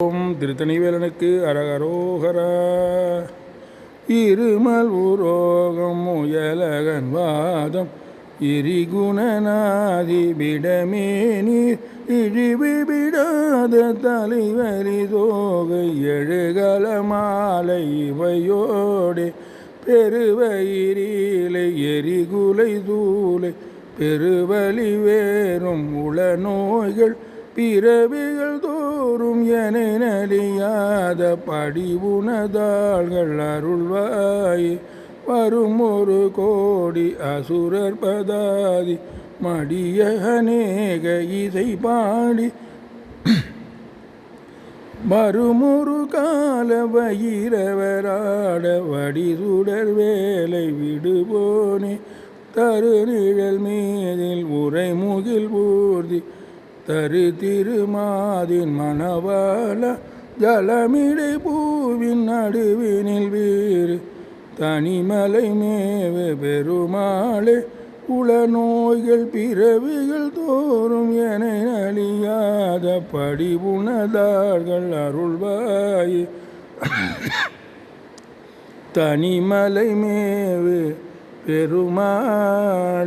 ஓம் திருத்தணிவேலனுக்கு அரகரோகரா. இருமல் உரோகம் முயலகன் வாதம் எரிகுணநாதி விடமேனீர் இழிவு விடாத தலைவரி தோகை எழுகல மாலை இவையோடே பெருவயிரிலை எரிகுலை தூளை பெருவலி வேறும் உள நோய்கள் பிறவிகள் தோறும் என நலியாத படிவுணதாள்கள் அருள்வாய். வரும் ஒரு கோடி அசுரர் பதாதி மடிய அநேக இசை பாடி வருமொரு கால வயிரவராட வடிசுடர் வேலை விடுபோனே தரு நிழல் மீதில் உரைமுகில் ஊர்தி தரு திருமாதின் மணவாள ஜலமிடை பூவின் நடுவினில் வீறு தனிமலை மேவு பெருமாளே உள நோய்கள் பிறவிகள் தோறும் என அழியாத படிவுணதார்கள் அருள்வாய். தனிமலை மேவு பெருமாளே.